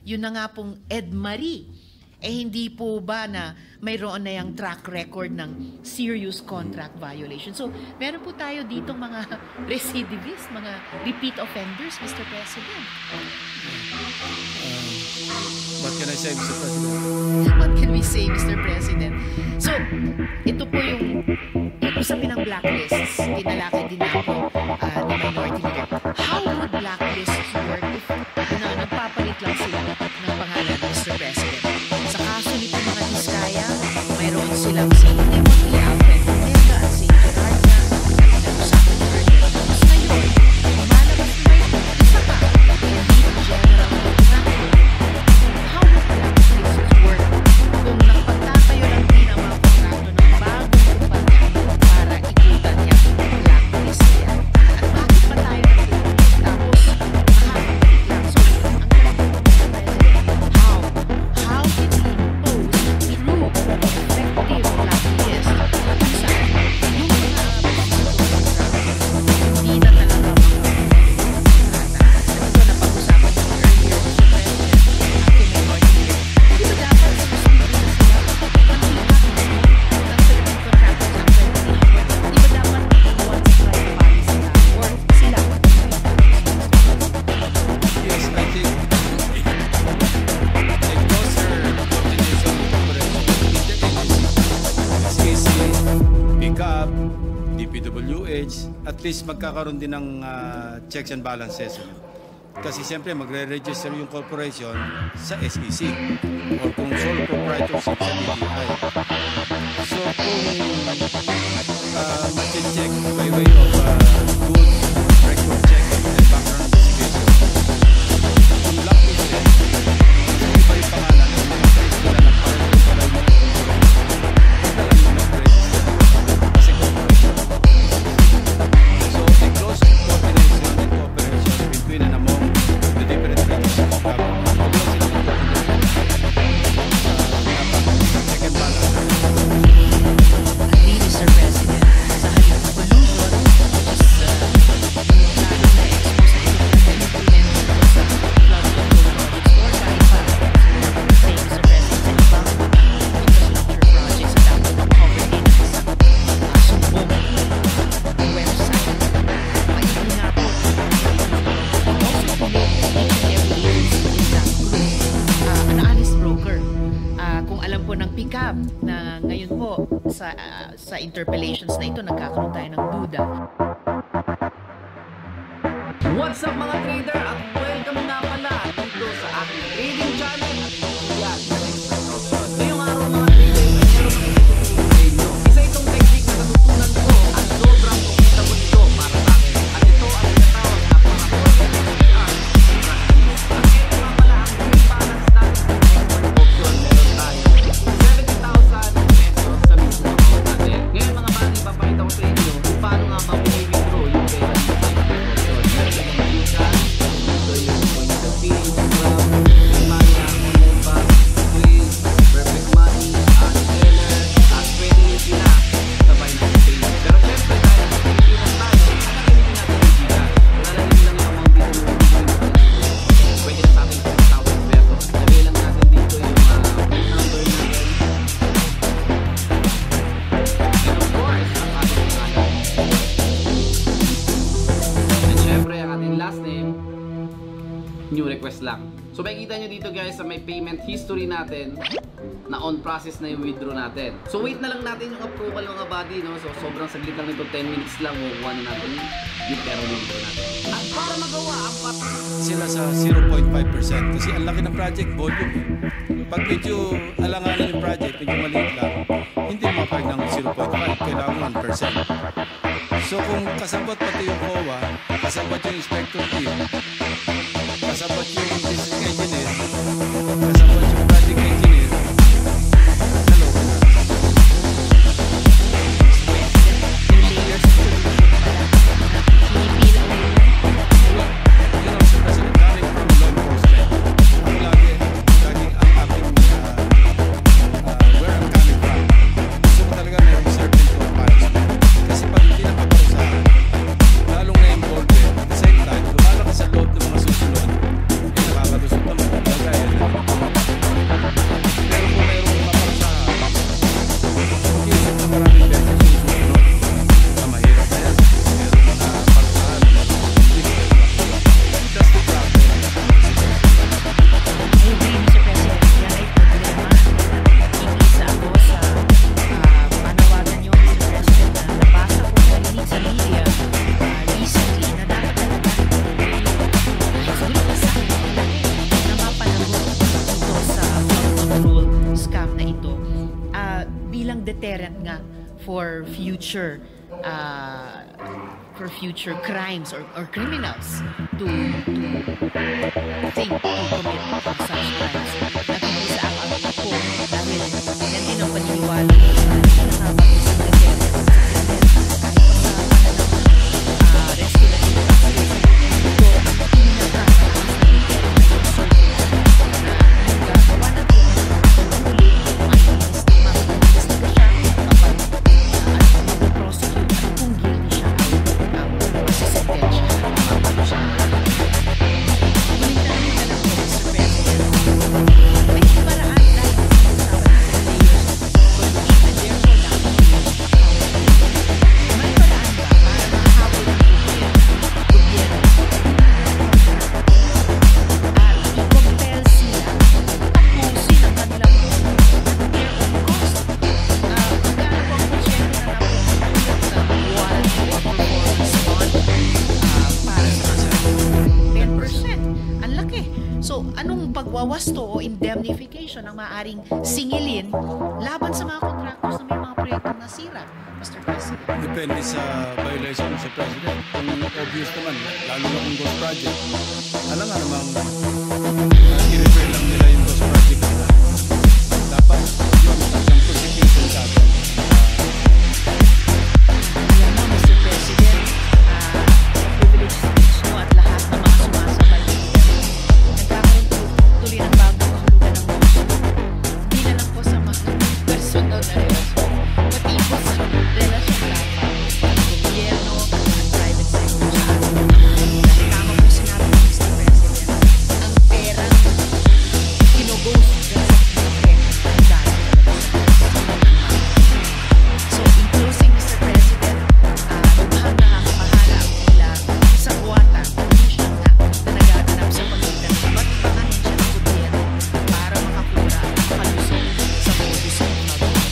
yun na nga pong Ed Marie, hindi po ba na mayroon na yung track record ng serious contract violation. So, meron po tayo dito mga recidivists, mga repeat offenders, Mr. President. What can I say, Mr. President? What can we say, Mr. President? So, ito po yung usapin ng blacklists. Tinalakay din ako ni Minority Leader. How would blacklists work if nagpapalit lang sila ng pangalan, Mr. President? Sa kaso nito mga Diskaya, mayroon silang St. Timothy, Alfred Omega, at St. Gerard na nag-usapan ni earlier. Tapos ngayon, lumalabas na isa pa, hindi general contractor. How would blacklists work kung nakapagtatayo lang din ang mga kontrakto ng bagong kumpanya para ikutan niya ang blacklist niya? At bakit pa tayo nag-blacklist? Tapos, makakabalik lang. So, ang tanong ko, Mr. President, how can we impose true effective blacklist kung saan yung mga hindi na talaga ito napag-usapan niyo earlier, Mr. President, aking minority leader. Hindi ba dapat sa posible na sila ng contractors ang pwede? Di ba dapat one strike policy na or sila? Yes, I think a closer coordination SKC, PICAP, DPWH, at least magkakaroon din ng checks and balances. Kasi siyempre magre-register yung corporation sa SEC or kung sole proprietorship sa DTI. So kung mag-check by way of good record check and background investigation, kung blacklisted, kung iba yung pangalan ng mga trace nila na parang yung pala yung kasi corporation. So a close coordination and cooperation between and among the different branches of government. Check and balance. Agree, Mr. President. Sa halip na pollution, which is yung lalo na expose na ito na implement ito sa flood control projects or kahit pa, say, Mr. President, sa ibang infrastructure projects na dapat covered din ng isang sumbong website. Maigi nga po, also commit each and every agency in that group, an honest broker. Kung alam po ng PICAP na ngayon po sa interpellations na ito nagkakaroon tayo ng duda. What's up mga trader at welcome nga pala dito sa ating trading channel at yan, ngayong araw mga trader, meron akong itutulong sa inyo. Isa itong technique na natutunan ko at sobrang profitable ito para sa akin. At ito ang tinatawag na mga At ito nga pala ang free balance natin ng export option. Meron tayo 70,000 pesos sa mismo account natin. Ngayon mga bali, papakita ko sa inyo kung paano nga ba withdraw yung pera ng export option. Meron yung point of fees, Maya, Moba, Squeeze, Perfect Money, Seller, at pwede nyo sila sabay na pay. Pero syempre dahil sa Pilipinas tayo, nakalagin natin yung sila. Nalalagin lang yung amount dito yung pwede na sa ating 10,000 pesos. Lagay lang natin dito yung phone number natin. And of course, ang ating pangalan. And syempre, ang ating last name, new request lang. So makikita nyo dito guys sa may payment history natin na on process na yung withdraw natin. So wait na lang natin yung approval mga buddy, no? So sobrang saglit lang nito, 10 minutes lang, makukuha na natin yung pera withdraw natin. At para magawa ang Sila sa 0.5% kasi ang laki ng project volume. Pag medyo alanganin yung project, medyo maliit lang, hindi mapag ng 0.5, kailangan 1%. So kung kasabot pati yung COA, kasabot yung inspector team, kasabot yung district engineer, kasabot yung project engineer, hello. Lalong na involved, at the same time, lumalaki sa loob ng mga susunod, for future crimes or criminals to think to commit such crimes. Nakikisa ang po dahil yan din ang paniniwala ko sa nakakapusong na pagwawasto o indemnification ang maaaring singilin laban sa mga contractors na may mga proyektong nasira, Mr. President? Depende sa violation, Mr. President. Kung obvious naman, lalo na kung ghost project, alam nga namang i-refer lang nila yung ghost project nila. Dapat yun, isang prosecution sa atin. Yan na, Mr. President, privilege speech mo at lahat ng mga sumasabay nagkakaroon tuloy ng bagong kahulugan ng gusto. Hindi na lang po sa mga personal na relasyon, pati po sa relasyon laban ng gobyerno at private sector sa ating dahil tama po sinabi ng Mr. President, ang perang kinugos dyan sa pinake ang dahil talaga sa so in closing, Mr. President, lubhang nakakabahala ang tila sa buwatan condition na nagaganap sa pagitan ng iba't ibang ahensya ng gobyerno para makakura at makalusong sa modus operandi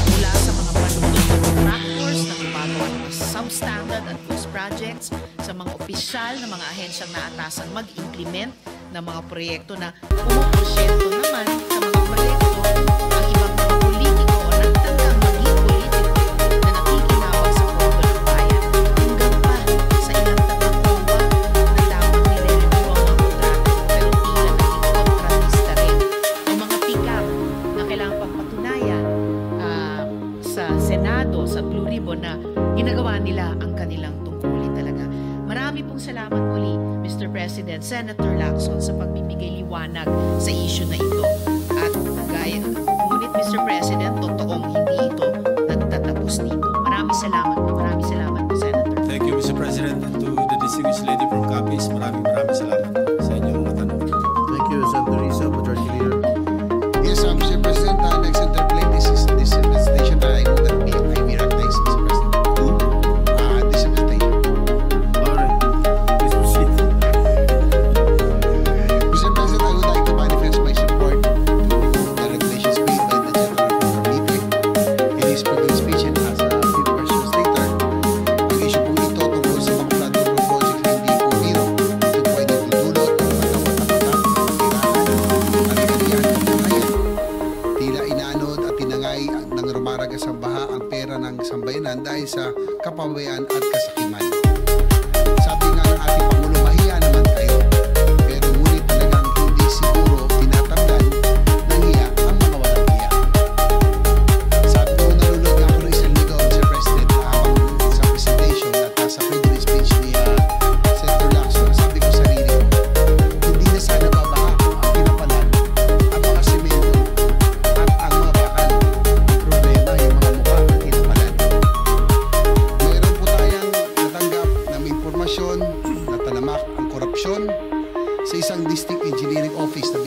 mula sa mga balungtong na contractors na gumagawa ng mga substandard at ghost projects sa mga opisyal na mga ahensyang naatasan mag-implement ng mga proyekto na pumuporsyento naman sa mga proyekto ang ibang mga politiko o nagtanggang maging politiko na nakikinabang sa pondo ng bayan hanggang pa sa ilang tagang bomba na dapat nire-review ang mga kontrato pero tila naging kontratista rin ang mga pick-up na kailangan pang patunayan sa Senado, sa Blue Ribbon na ginagawa nila ang kanilang tungkulin talaga. Marami pong salamat muli, Mr. President, Senator Lacson sa pagbibigay liwanag sa issue na ito. At gaya, ngunit Mr. President, totoong hindi ito nagtatapos dito. Maraming salamat po, Senator. Thank you, Mr. President, and to the distinguished lady from Capiz. Maraming salamat sa inyong mga tanong. Thank you, Senator Risa, Majority Leader. Yes, Mr. President, next interplate this invitation I know that I may recognize, Mr. President. This invitation. All right, please proceed. Mr. President, I would like to manifest my support to the regulations made by the gentleman from Cavite in his previous speech and as a few questions later. Ang issue po ito tungkol sa mga flood control projects na hindi po biro. Ito po ay nagdudulot ng tila inaanod at tinangay ng rumaragas ang baha ang pera ng sambayanan dahil sa kapabayaan at kasakiman. Sabi nga ng ating Pangulo, mahiya naman kayo. Pero ngunit talagang hindi siguro tinatamdan ng hiya ang mga walang hiya. Sabi ko, nalulod nga ako ng isang ligaw, Mr. President, habang sa presentation at sa previous speech ni Senator Lacson. Sabi ko sa sarili ko, hindi na sana babaha ang pinapalan ang mga semento at ang mga bakal. Problema yung mga mukha at tinapalan. Mayroon po tayong natanggap na may impormasyon na talamak ang korupsyon sa isang district engineering office na